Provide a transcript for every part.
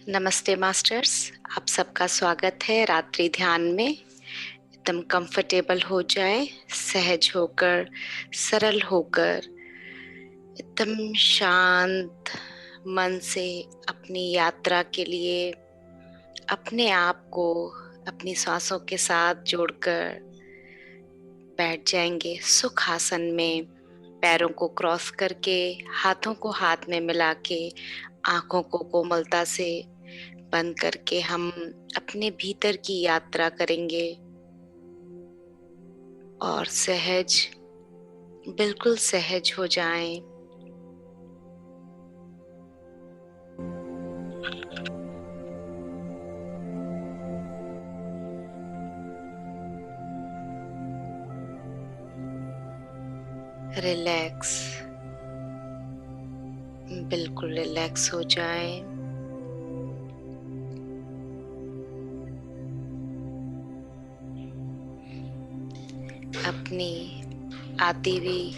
नमस्ते मास्टर्स। आप सबका स्वागत है रात्रि ध्यान में। एकदम कंफर्टेबल हो जाए, सहज होकर, सरल होकर, एकदम शांत मन से अपनी यात्रा के लिए अपने आप को अपनी सांसों के साथ जोड़कर बैठ जाएंगे सुख आसन में। पैरों को क्रॉस करके, हाथों को हाथ में मिला के, आंखों को कोमलता से बंद करके हम अपने भीतर की यात्रा करेंगे और सहज, बिल्कुल सहज हो जाएं। रिलैक्स, बिल्कुल रिलैक्स हो जाएं। अपनी आती हुई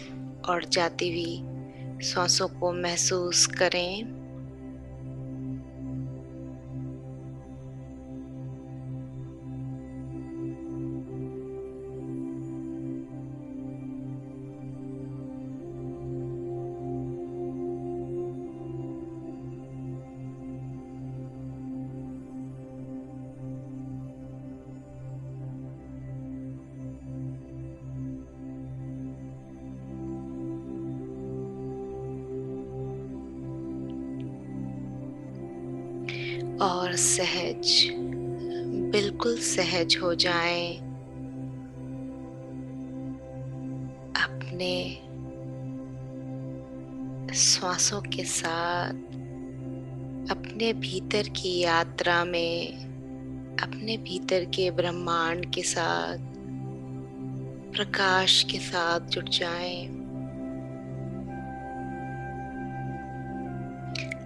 और जाती हुई सांसों को महसूस करें। और सहज, बिल्कुल सहज हो जाएं। अपने श्वासों के साथ अपने भीतर की यात्रा में, अपने भीतर के ब्रह्मांड के साथ, प्रकाश के साथ जुड़ जाएं।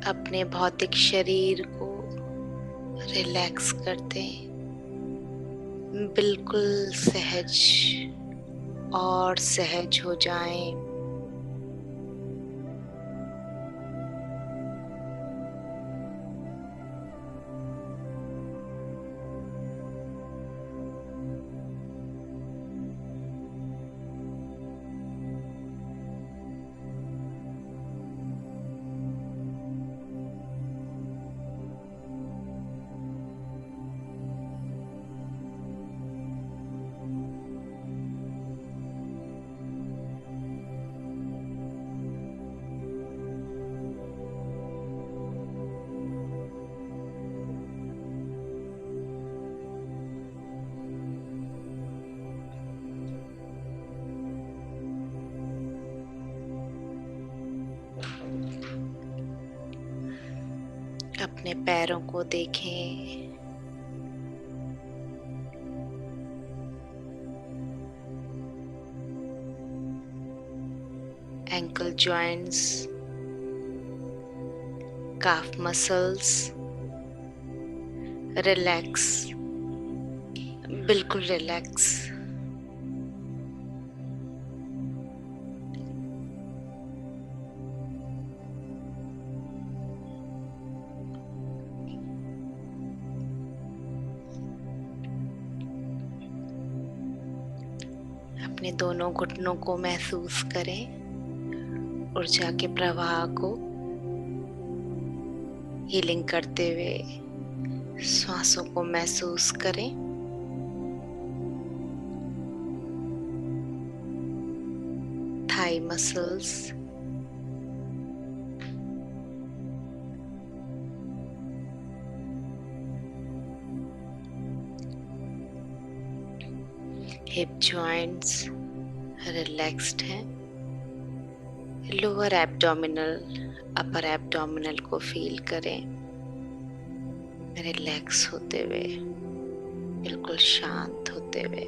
अपने भौतिक शरीर को रिलैक्स कर दें, बिल्कुल सहज और सहज हो जाएं। अपने पैरों को देखें। एंकल जॉइंट्स, काफ मसल्स रिलैक्स, बिल्कुल रिलैक्स। अपने दोनों घुटनों को महसूस करें, ऊर्जा के प्रवाह को हीलिंग करते हुए श्वासों को महसूस करें। Thigh muscles, hip joints relaxed हैं। लोअर एब्डोमिनल, अपर एब्डोमिनल को फील करें, रिलैक्स होते हुए, बिल्कुल शांत होते हुए।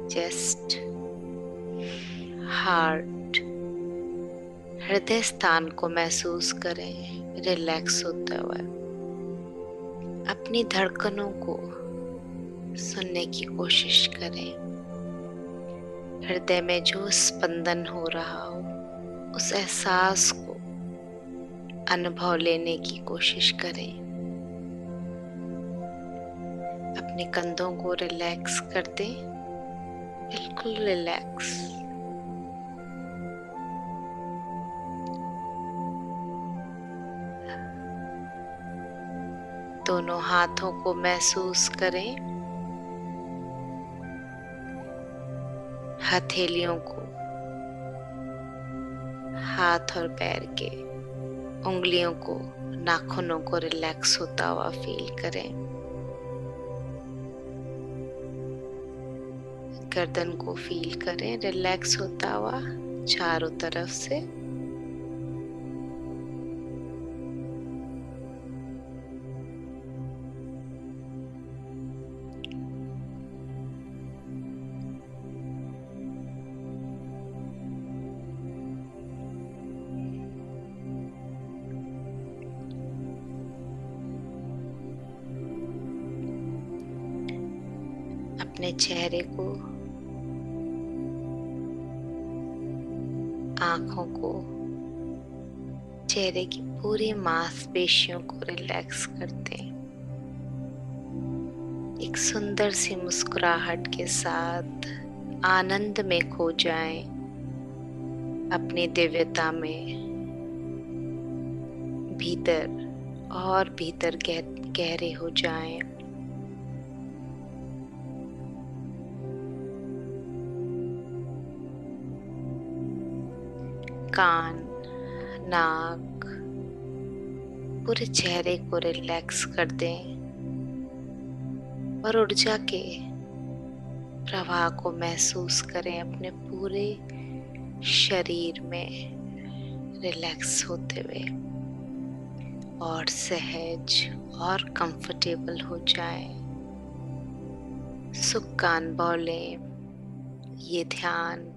चेस्ट, हार्ट, हृदय स्थान को महसूस करें, रिलैक्स होता हुआ। अपनी धड़कनों को सुनने की कोशिश करें। हृदय में जो स्पंदन हो रहा हो, उस एहसास को अनुभव लेने की कोशिश करें। अपने कंधों को रिलैक्स कर दें, बिल्कुल रिलैक्स। दोनों हाथों को महसूस करें, हथेलियों को, हाथ और पैर के उंगलियों को, नाखूनों को रिलैक्स होता हुआ फील करें। गर्दन को फील करें रिलैक्स होता हुआ चारों तरफ से। अपने चेहरे को, आंखों को, चेहरे की पूरी मांसपेशियों को रिलैक्स करते हैं। एक सुंदर सी मुस्कुराहट के साथ आनंद में खो जाएं, अपनी दिव्यता में भीतर और भीतर गहरे हो जाएं। कान, नाक, पूरे चेहरे को रिलैक्स कर दें और ऊर्जा के प्रवाह को महसूस करें अपने पूरे शरीर में रिलैक्स होते हुए और सहज और कंफर्टेबल हो जाएं। सुख का अनुभव लें। ये ध्यान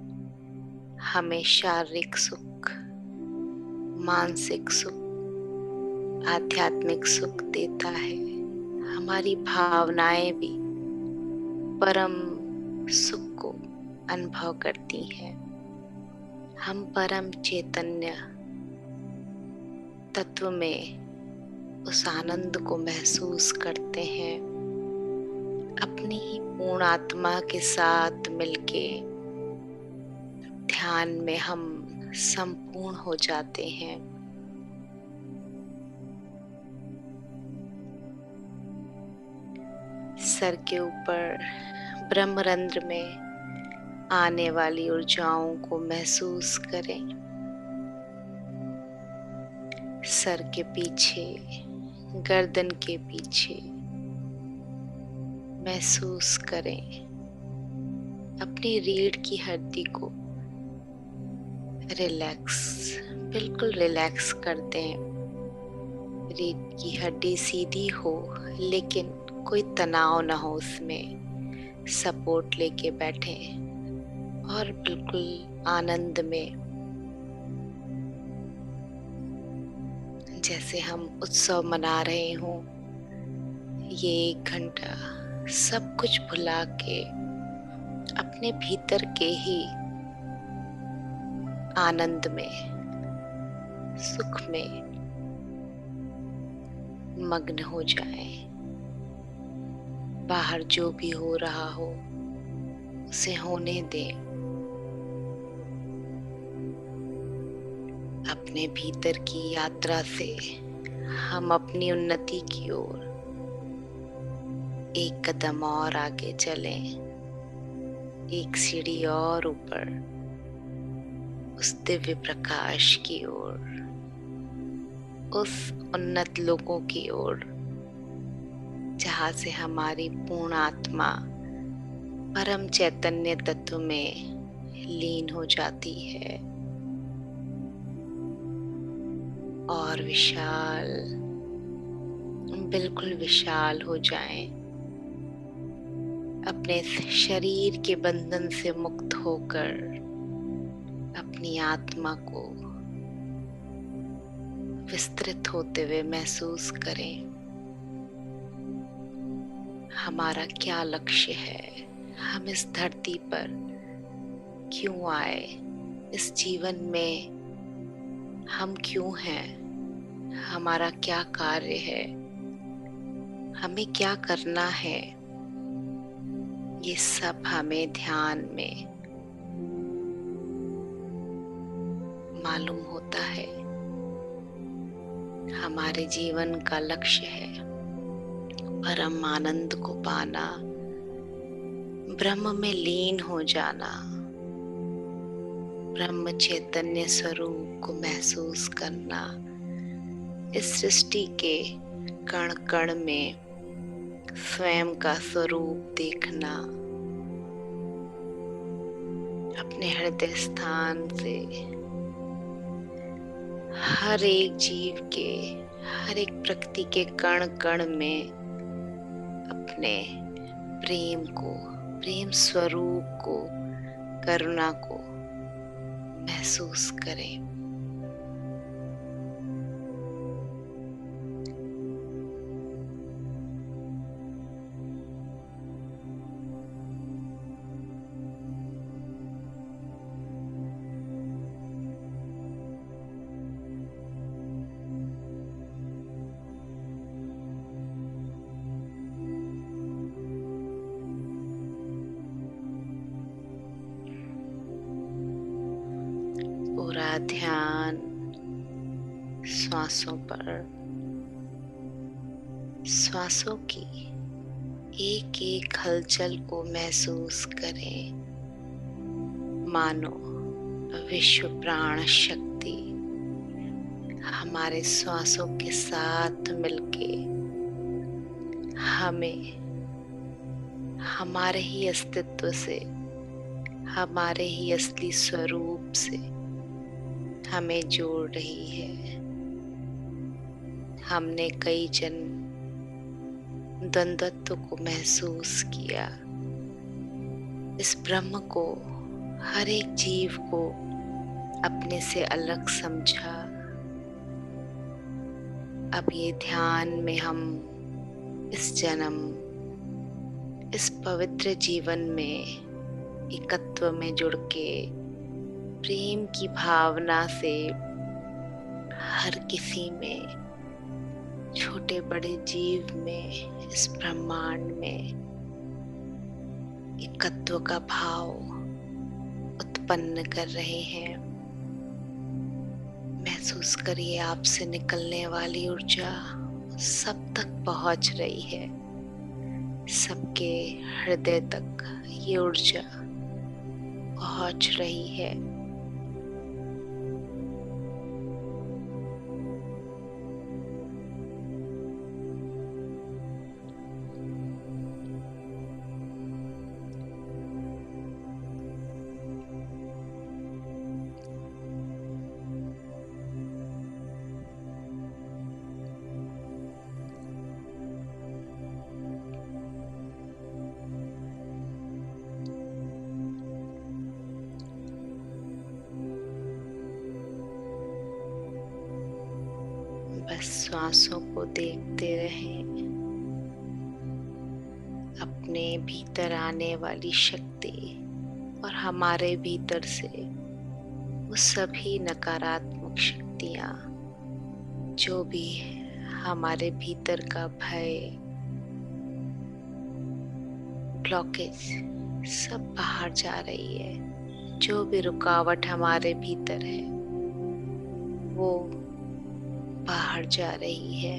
हमें शारीरिक सुख, मानसिक सुख, आध्यात्मिक सुख देता है। हमारी भावनाएं भी परम सुख को अनुभव करती हैं। हम परम चैतन्य तत्व में उस आनंद को महसूस करते हैं। अपनी पूर्ण आत्मा के साथ मिलके ध्यान में हम संपूर्ण हो जाते हैं। सर के ऊपर ब्रह्मरंध्र में आने वाली ऊर्जाओं को महसूस करें। सर के पीछे, गर्दन के पीछे महसूस करें। अपनी रीढ़ की हड्डी को रिलैक्स, बिल्कुल रिलैक्स कर दें। रीढ़ की हड्डी सीधी हो लेकिन कोई तनाव ना हो, उसमें सपोर्ट लेके बैठे और बिल्कुल आनंद में, जैसे हम उत्सव मना रहे हों। ये 1 घंटा सब कुछ भुला के अपने भीतर के ही आनंद में, सुख में मग्न हो जाए। बाहर जो भी हो रहा हो उसे होने दें। अपने भीतर की यात्रा से हम अपनी उन्नति की ओर एक कदम और आगे चलें, एक सीढ़ी और ऊपर उस दिव्य प्रकाश की ओर, उस उन्नत लोगों की ओर जहाँ से हमारी पूर्ण आत्मा परम चैतन्य तत्व में लीन हो जाती है और विशाल, बिल्कुल विशाल हो जाएं। अपने शरीर के बंधन से मुक्त होकर अपनी आत्मा को विस्तृत होते हुए महसूस करें। हमारा क्या लक्ष्य है, हम इस धरती पर क्यों आए, इस जीवन में हम क्यों हैं, हमारा क्या कार्य है, हमें क्या करना है, ये सब हमें ध्यान में मालूम होता है। हमारे जीवन का लक्ष्य है परम आनंद को पाना, ब्रह्म में लीन हो जाना, ब्रह्म चैतन्य स्वरूप को महसूस करना, इस सृष्टि के कण कण में स्वयं का स्वरूप देखना, अपने हृदय स्थान से हर एक जीव के, हर एक प्रकृति के कण कण में अपने प्रेम को, प्रेम स्वरूप को, करुणा को महसूस करें। पूरा ध्यान श्वासों पर, श्वासों की एक एक हलचल को महसूस करें, मानो विश्व प्राण शक्ति हमारे श्वासों के साथ मिलके हमें हमारे ही अस्तित्व से, हमारे ही असली स्वरूप से हमें जोड़ रही है। हमने कई जन्म द्वंद्वत्व को महसूस किया, इस ब्रह्म को, हर एक जीव को अपने से अलग समझा। अब ये ध्यान में हम इस जन्म, इस पवित्र जीवन में एकत्व में जुड़ के प्रेम की भावना से हर किसी में, छोटे बड़े जीव में, इस ब्रह्मांड में एकत्व का भाव उत्पन्न कर रहे हैं। महसूस करिए आपसे निकलने वाली ऊर्जा सब तक पहुंच रही है, सबके हृदय तक ये ऊर्जा पहुंच रही है। बस श्वासों को देखते रहें, अपने भीतर आने वाली शक्ति और हमारे भीतर से वो सभी नकारात्मक शक्तियाँ, जो भी हमारे भीतर का भय, ब्लॉकेज, सब बाहर जा रही है। जो भी रुकावट हमारे भीतर है वो बाहर जा रही है।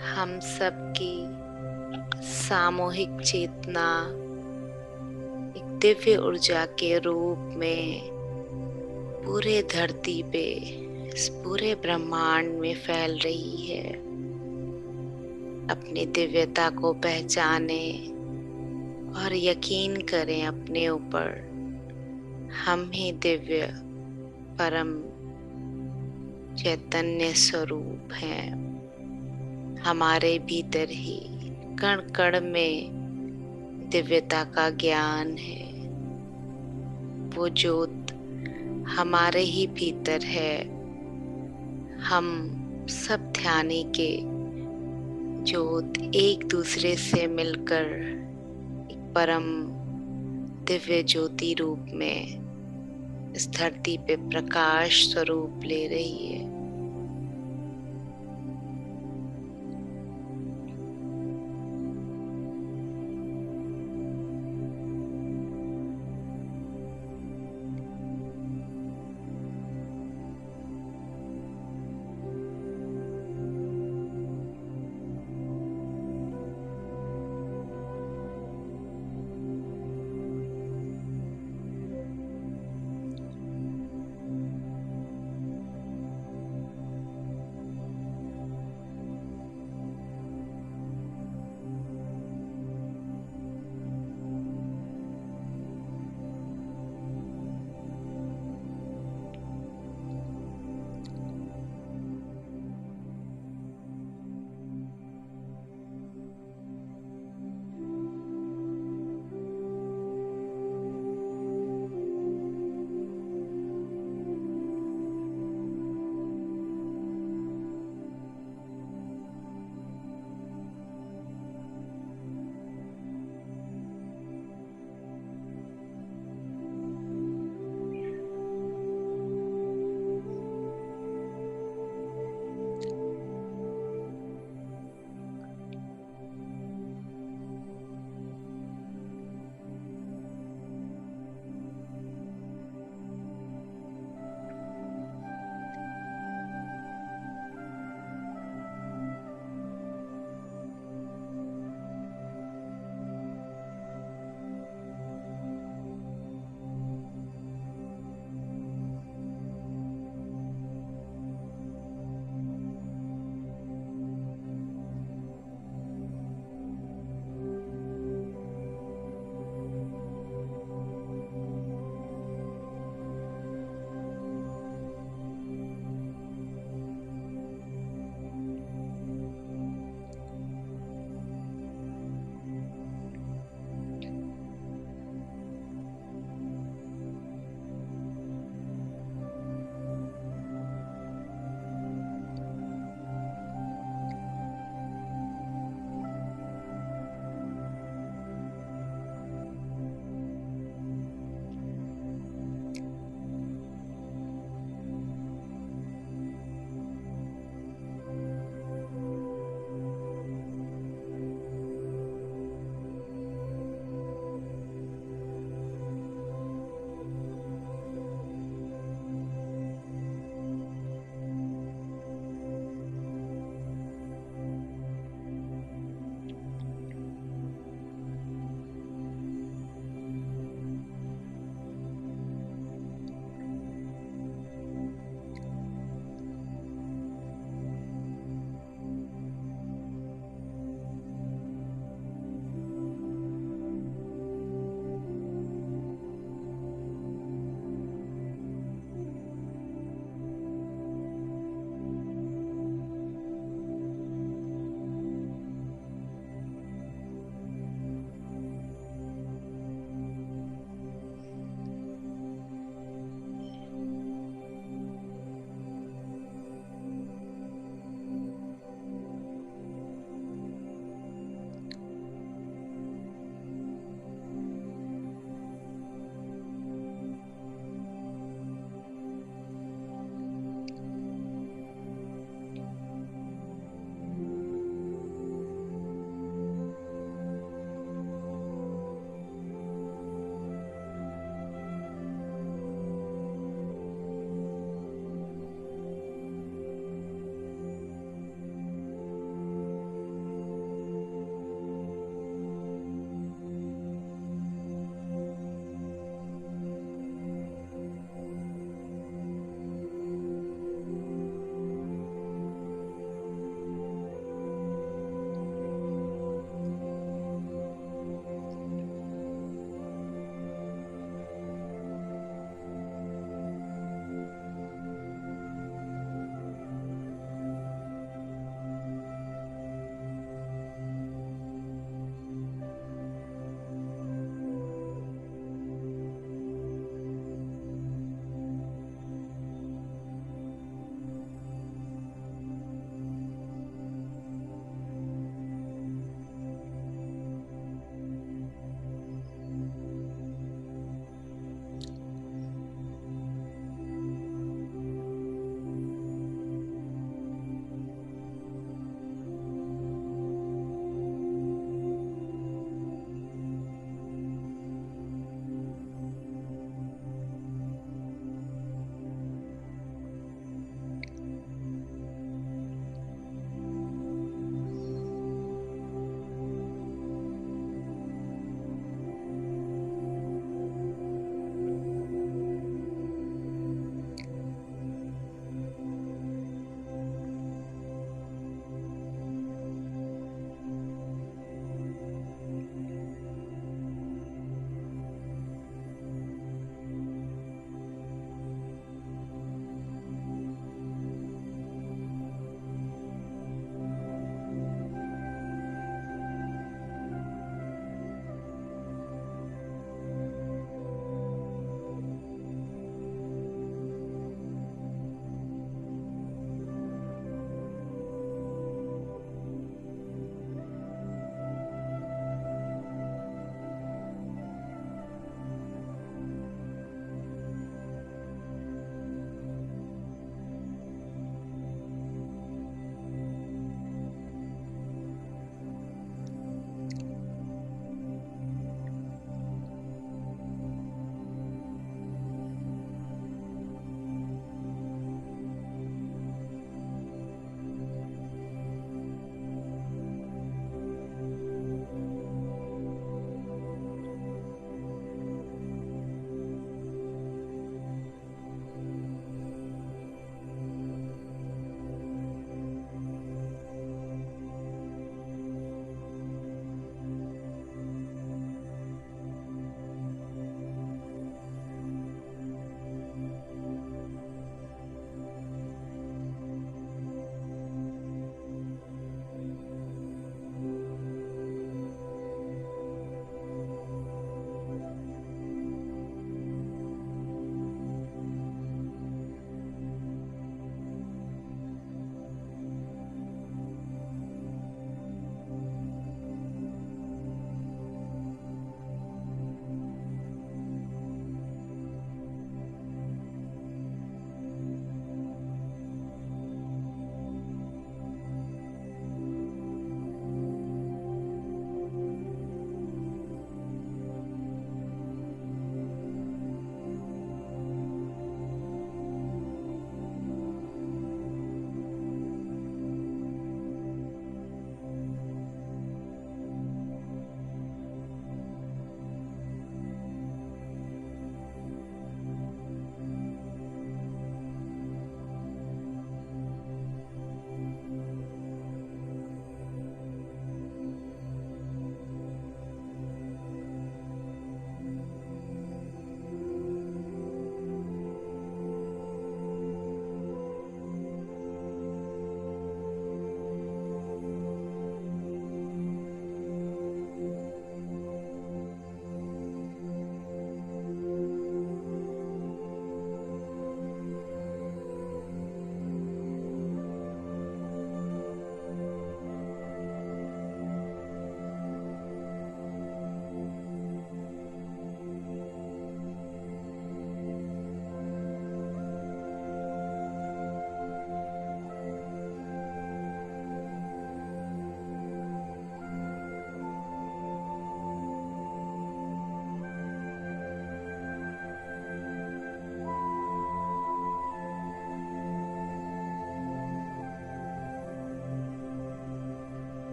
हम सबकी सामूहिक चेतना एक दिव्य ऊर्जा के रूप में पूरे धरती पे, इस पूरे ब्रह्मांड में फैल रही है। अपनी दिव्यता को पहचाने और यकीन करें अपने ऊपर, हम ही दिव्य परम चैतन्य स्वरूप हैं। हमारे भीतर ही कण कण में दिव्यता का ज्ञान है। वो ज्योत हमारे ही भीतर है। हम सब ध्यानी के ज्योत एक दूसरे से मिलकर एक परम दिव्य ज्योति रूप में इस धरती पे प्रकाश स्वरूप ले रही है।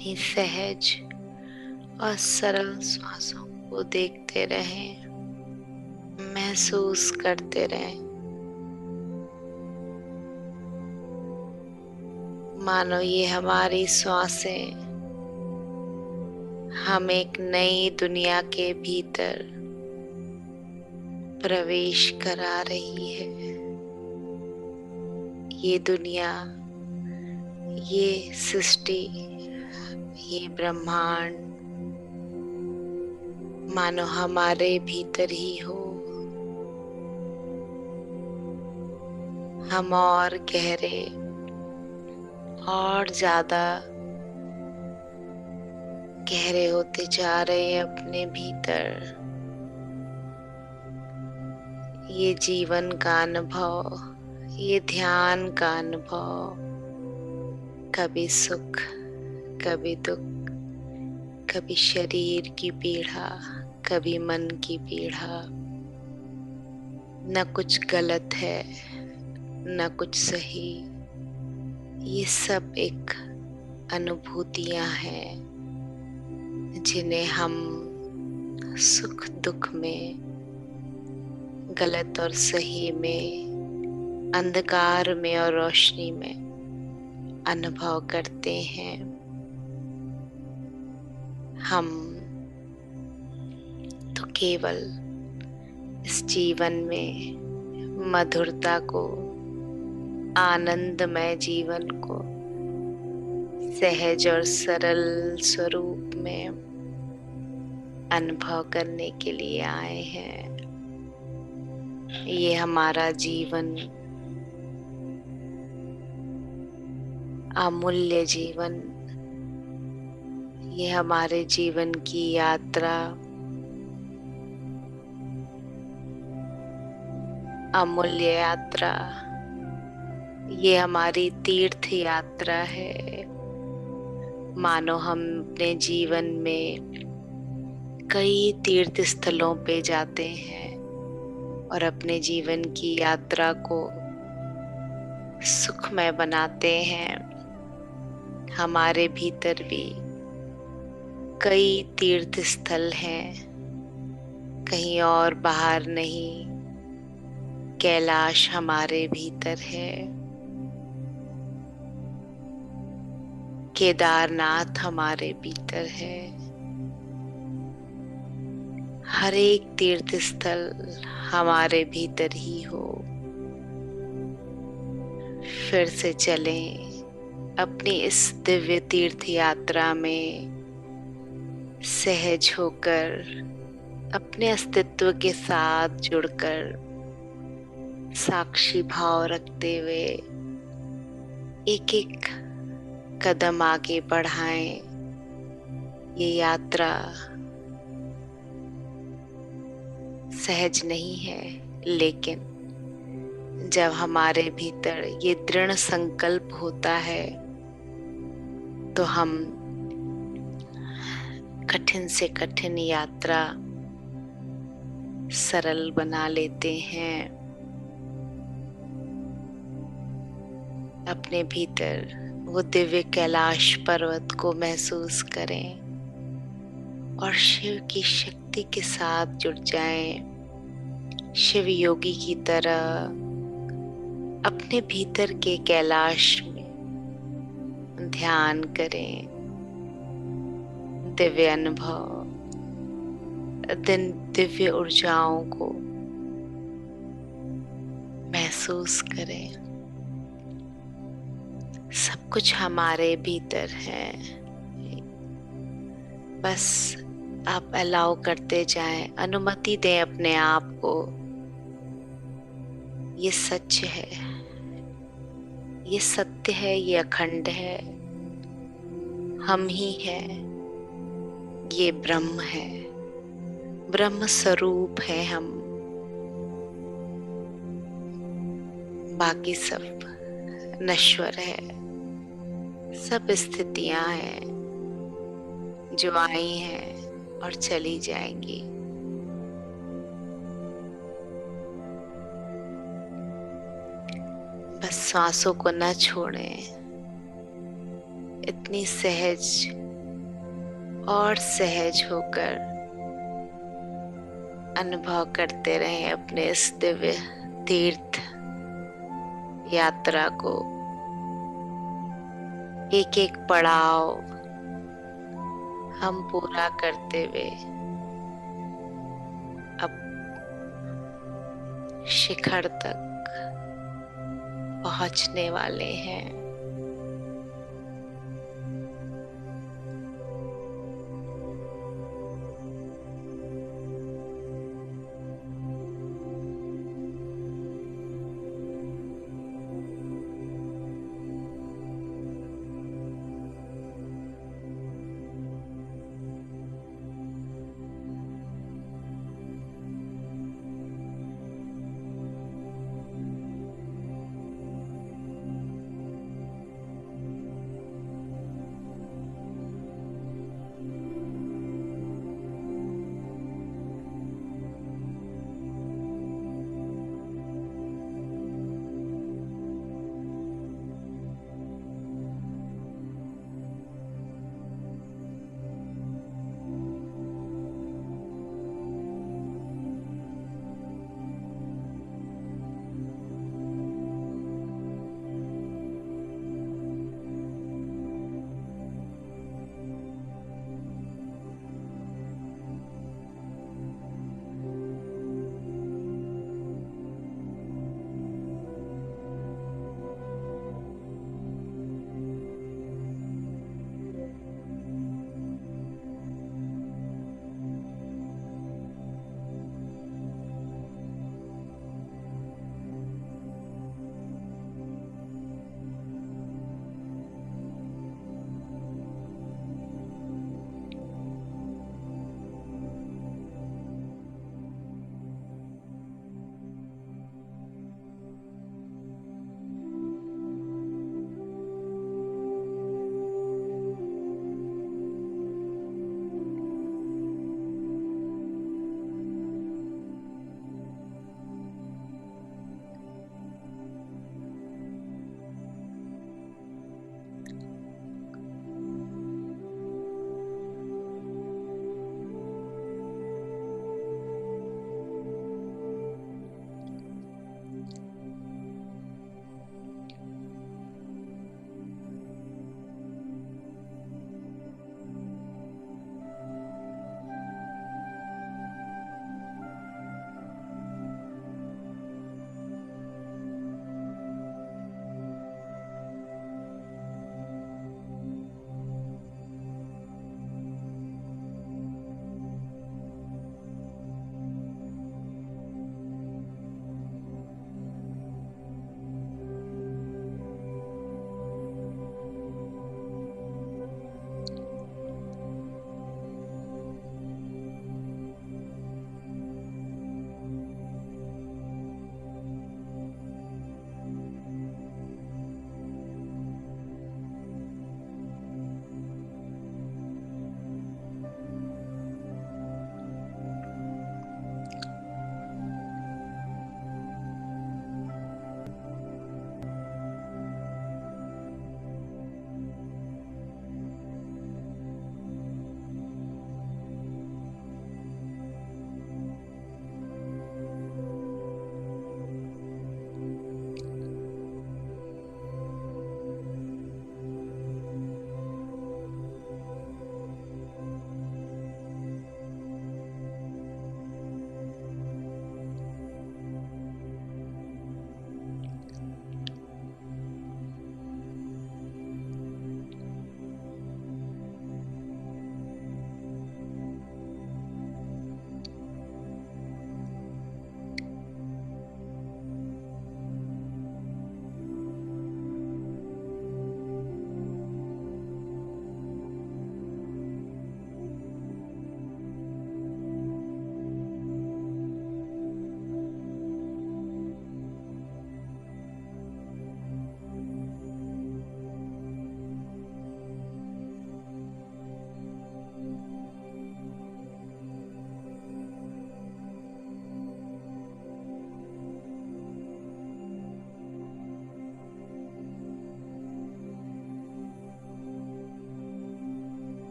अपनी सहज और सरल श्वासों को देखते रहें, महसूस करते रहें, मानो ये हमारी श्वासें हम एक नई दुनिया के भीतर प्रवेश करा रही है। ये दुनिया, ये सृष्टि, ये ब्रह्मांड मानो हमारे भीतर ही हो। हम और गहरे और ज्यादा गहरे होते जा रहे हैं अपने भीतर। ये जीवन का अनुभव, ये ध्यान का अनुभव, कभी सुख, कभी दुख, कभी शरीर की पीड़ा, कभी मन की पीड़ा। न कुछ गलत है, न कुछ सही। ये सब एक अनुभूतियां हैं जिन्हें हम सुख दुख में, गलत और सही में, अंधकार में और रोशनी में अनुभव करते हैं। हम तो केवल इस जीवन में मधुरता को, आनंदमय जीवन को सहज और सरल स्वरूप में अनुभव करने के लिए आए हैं। ये हमारा जीवन अमूल्य जीवन, ये हमारे जीवन की यात्रा अमूल्य यात्रा, ये हमारी तीर्थ यात्रा है। मानो हम अपने जीवन में कई तीर्थ स्थलों पे जाते हैं और अपने जीवन की यात्रा को सुखमय बनाते हैं। हमारे भीतर भी कई तीर्थ स्थल हैं, कहीं और बाहर नहीं। कैलाश हमारे भीतर है, केदारनाथ हमारे भीतर है। हर एक तीर्थ स्थल हमारे भीतर ही हो। फिर से चलें अपनी इस दिव्य तीर्थ यात्रा में, सहज होकर, अपने अस्तित्व के साथ जुड़कर, साक्षी भाव रखते हुए एक एक कदम आगे बढ़ाएं। ये यात्रा सहज नहीं है, लेकिन जब हमारे भीतर ये दृढ़ संकल्प होता है तो हम कठिन से कठिन यात्रा सरल बना लेते हैं। अपने भीतर वो दिव्य कैलाश पर्वत को महसूस करें और शिव की शक्ति के साथ जुड़ जाएं। शिव योगी की तरह अपने भीतर के कैलाश में ध्यान करें। दिव्य अनुभव, दिव्य ऊर्जाओं को महसूस करें। सब कुछ हमारे भीतर है, बस आप अलाउ करते जाएं, अनुमति दें अपने आप को। ये सच है, ये सत्य है, ये अखंड है। हम ही हैं, ये ब्रह्म है, ब्रह्म स्वरूप है हम। बाकी सब नश्वर है, सब स्थितियां हैं जो आई हैं और चली जाएंगी। बस सांसों को न छोड़ें। इतनी सहज और सहज होकर अनुभव करते रहें अपने इस दिव्य तीर्थ यात्रा को। एक एक पड़ाव हम पूरा करते हुए अब शिखर तक पहुंचने वाले हैं।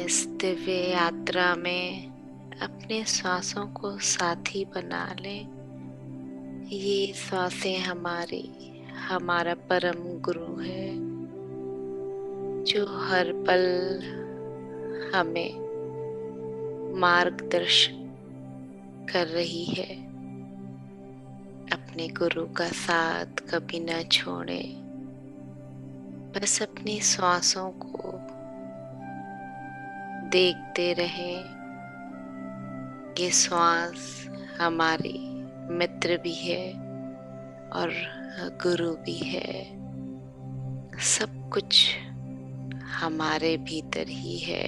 इस दिव्य यात्रा में अपने श्वासों को साथी बना लें। ये श्वासें हमारा परम गुरु है, जो हर पल हमें मार्गदर्शन कर रही है। अपने गुरु का साथ कभी न छोड़े, बस अपनी श्वासों को देखते रहें। ये श्वास हमारी मित्र भी है और गुरु भी है। सब कुछ हमारे भीतर ही है।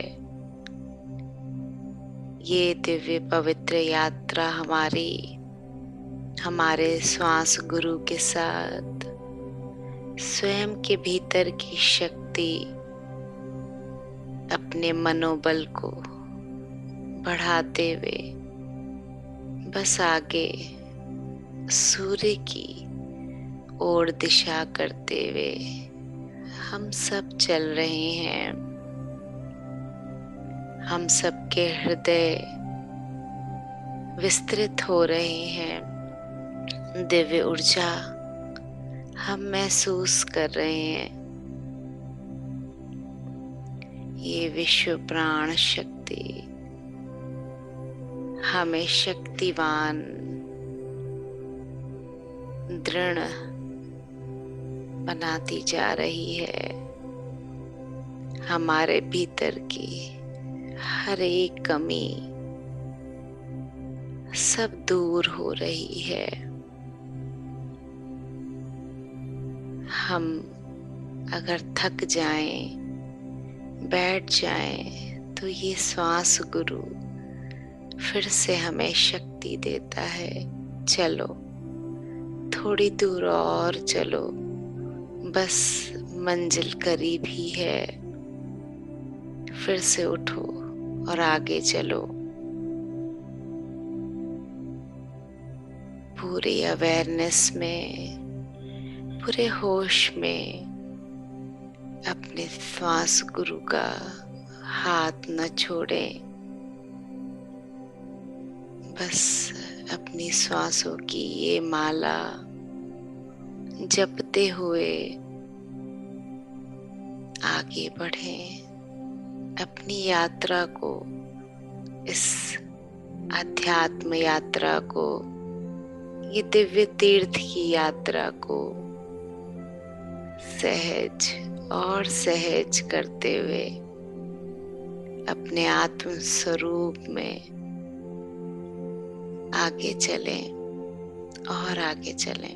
ये दिव्य पवित्र यात्रा हमारे श्वास गुरु के साथ स्वयं के भीतर की शक्ति, अपने मनोबल को बढ़ाते हुए बस आगे सूर्य की ओर दिशा करते हुए हम सब चल रहे हैं। हम सबके हृदय विस्तृत हो रहे हैं। दिव्य ऊर्जा हम महसूस कर रहे हैं। ये विश्व प्राण शक्ति हमें शक्तिवान, दृढ़ बनाती जा रही है। हमारे भीतर की हर एक कमी सब दूर हो रही है। हम अगर थक जाएं, बैठ जाएं, तो ये श्वास गुरु फिर से हमें शक्ति देता है। चलो, थोड़ी दूर और चलो, बस मंजिल करीब ही है। फिर से उठो और आगे चलो। पूरी अवेयरनेस में, पूरे होश में अपने श्वास गुरु का हाथ न छोड़ें। बस अपनी श्वासों की ये माला जपते हुए आगे बढ़ें। अपनी यात्रा को, इस अध्यात्म यात्रा को, ये दिव्य तीर्थ की यात्रा को सहज और सहज करते हुए अपने आत्म स्वरूप में आगे चलें और आगे चलें।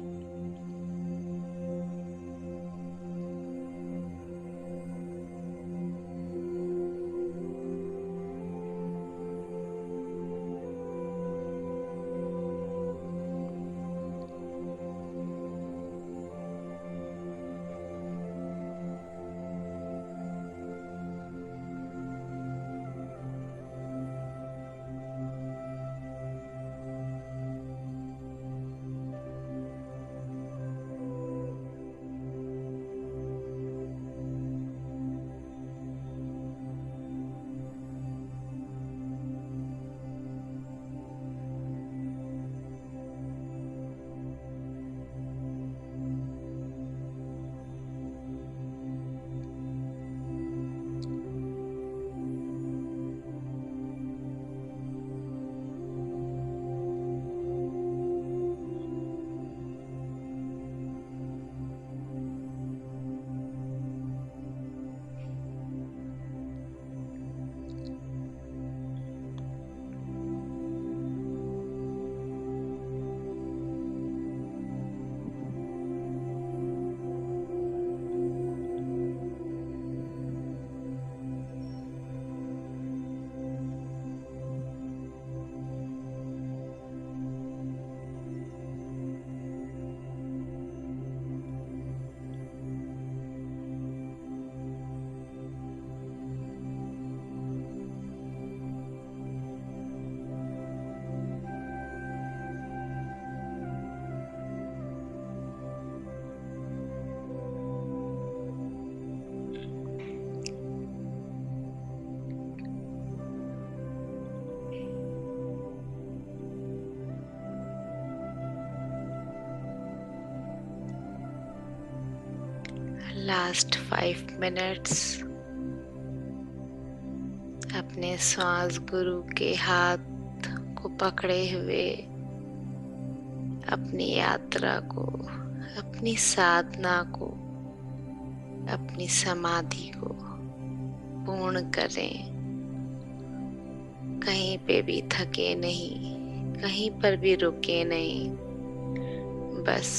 लास्ट 5 मिनट्स अपने श्वास गुरु के हाथ को पकड़े हुए अपनी यात्रा को, अपनी साधना को, अपनी समाधि को पूर्ण करें। कहीं पे भी थके नहीं, कहीं पर भी रुके नहीं, बस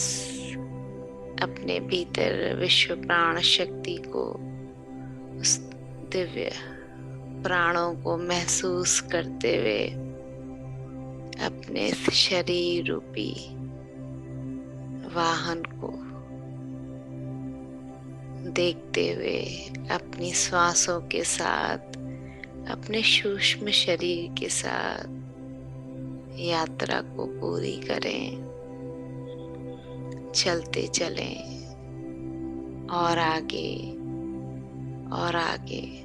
अपने भीतर विश्व प्राण शक्ति को, उस दिव्य प्राणों को महसूस करते हुए अपने शरीर रूपी वाहन को देखते हुए अपनी श्वासों के साथ, अपने सूक्ष्म शरीर के साथ यात्रा को पूरी करें। चलते चलें और आगे और आगे।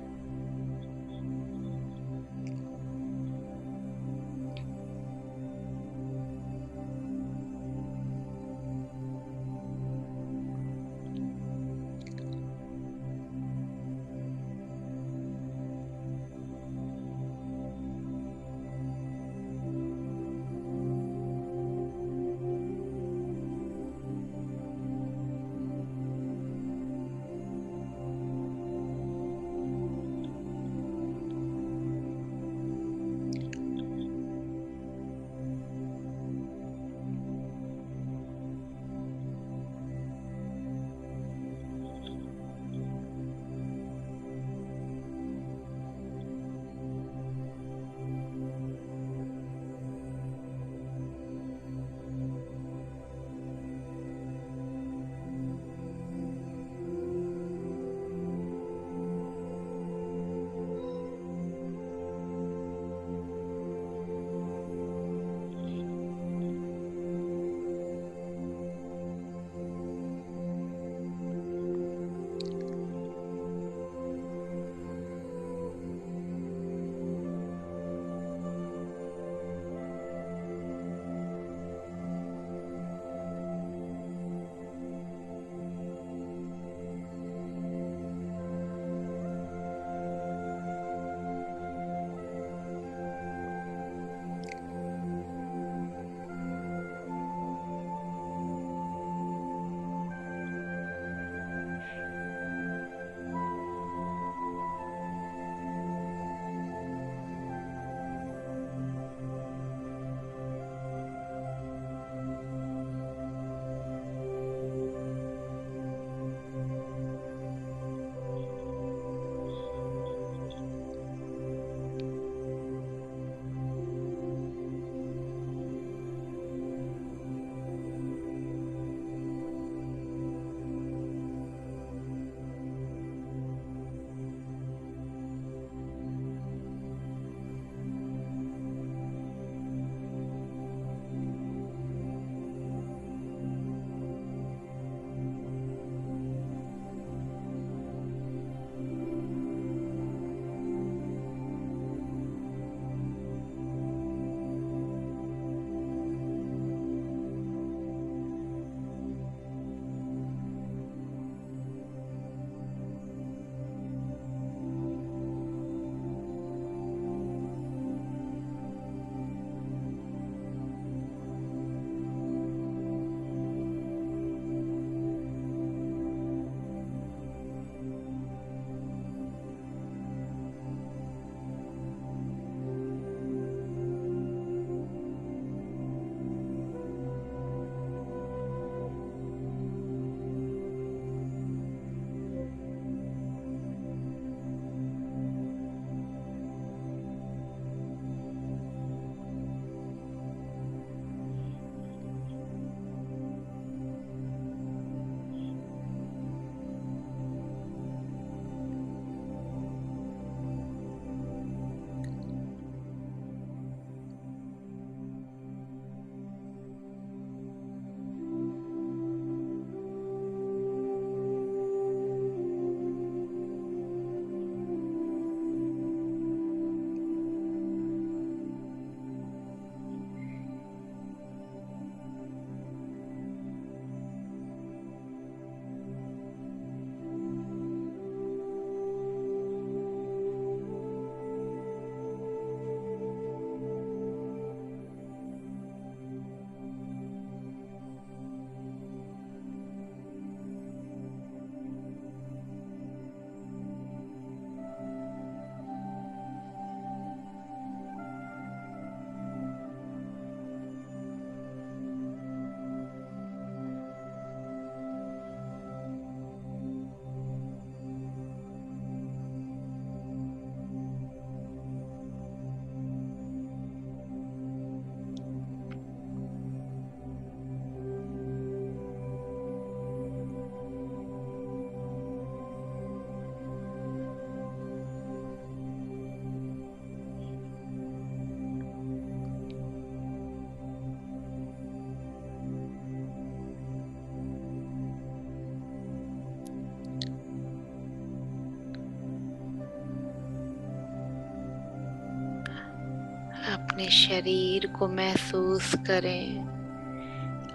अपने शरीर को महसूस करें,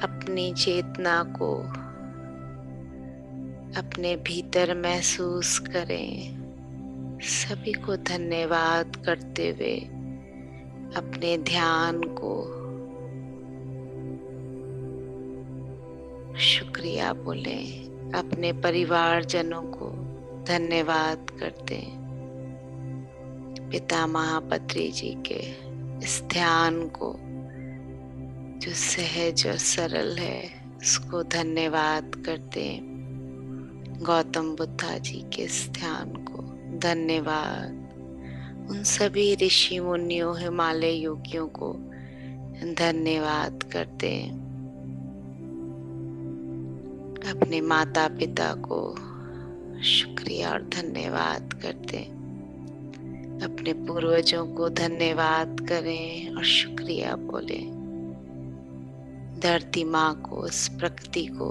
अपनी चेतना को अपने भीतर महसूस करें। सभी को धन्यवाद करते हुए अपने ध्यान को शुक्रिया बोलें। अपने परिवारजनों को धन्यवाद करते हैं। पिता महापत्री जी के इस ध्यान को जो सहज और सरल है उसको धन्यवाद करते हैं। गौतम बुद्धा जी के इस ध्यान को धन्यवाद। उन सभी ऋषि मुनियों हिमालय योगियों को धन्यवाद करते हैं। अपने माता पिता को शुक्रिया और धन्यवाद करते हैं। अपने पूर्वजों को धन्यवाद करें और शुक्रिया बोलें। धरती माँ को, इस प्रकृति को,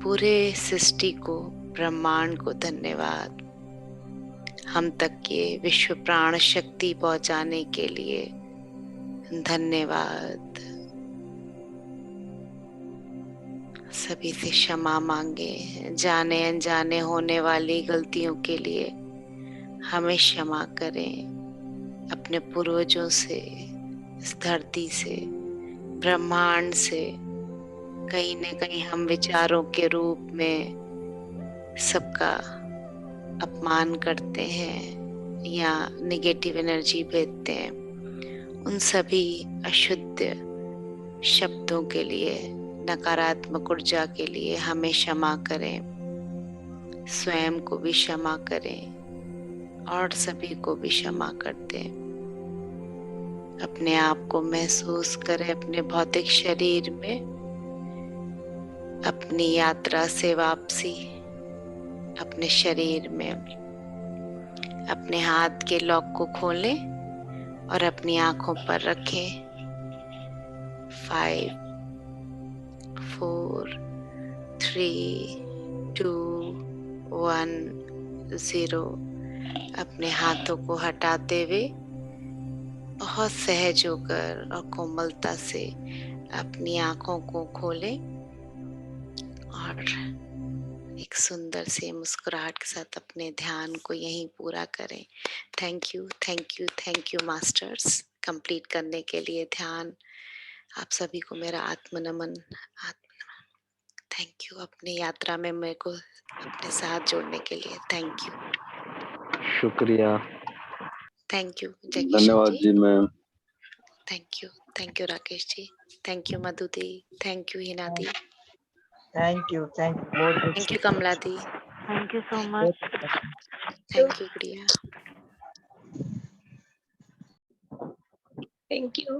पूरे सृष्टि को, ब्रह्मांड को धन्यवाद। हम तक ये विश्व प्राण शक्ति पहुंचाने के लिए धन्यवाद। सभी से क्षमा मांगे। जाने अनजाने होने वाली गलतियों के लिए हमें क्षमा करें। अपने पूर्वजों से, इस धरती से, ब्रह्मांड से कहीं न कहीं हम विचारों के रूप में सबका अपमान करते हैं या नेगेटिव एनर्जी भेजते हैं। उन सभी अशुद्ध शब्दों के लिए, नकारात्मक ऊर्जा के लिए हमें क्षमा करें। स्वयं को भी क्षमा करें और सभी को भी क्षमा करते हैं। अपने आप को महसूस करें अपने भौतिक शरीर में। अपनी यात्रा से वापसी अपने शरीर में। अपने हाथ के लॉक को खोलें और अपनी आंखों पर रखें। 5 4 3 2 1 0। अपने हाथों को हटाते हुए बहुत सहज होकर और कोमलता से अपनी आंखों को खोलें और एक सुंदर से मुस्कुराहट के साथ अपने ध्यान को यहीं पूरा करें। Thank you, thank you, thank you masters, complete करने के लिए ध्यान। आप सभी को मेरा आत्मनमन। थैंक यू अपनी यात्रा में मेरे को अपने साथ जोड़ने के लिए। थैंक यू, शुक्रिया। थैंक यू धन्यवाद जी ma'am. Thank you Rakesh ji, thank you Madhu दी, थैंक यू हिना दी, thank you thank you Kamala दी, thank you so much. Thank you Priya, thank you.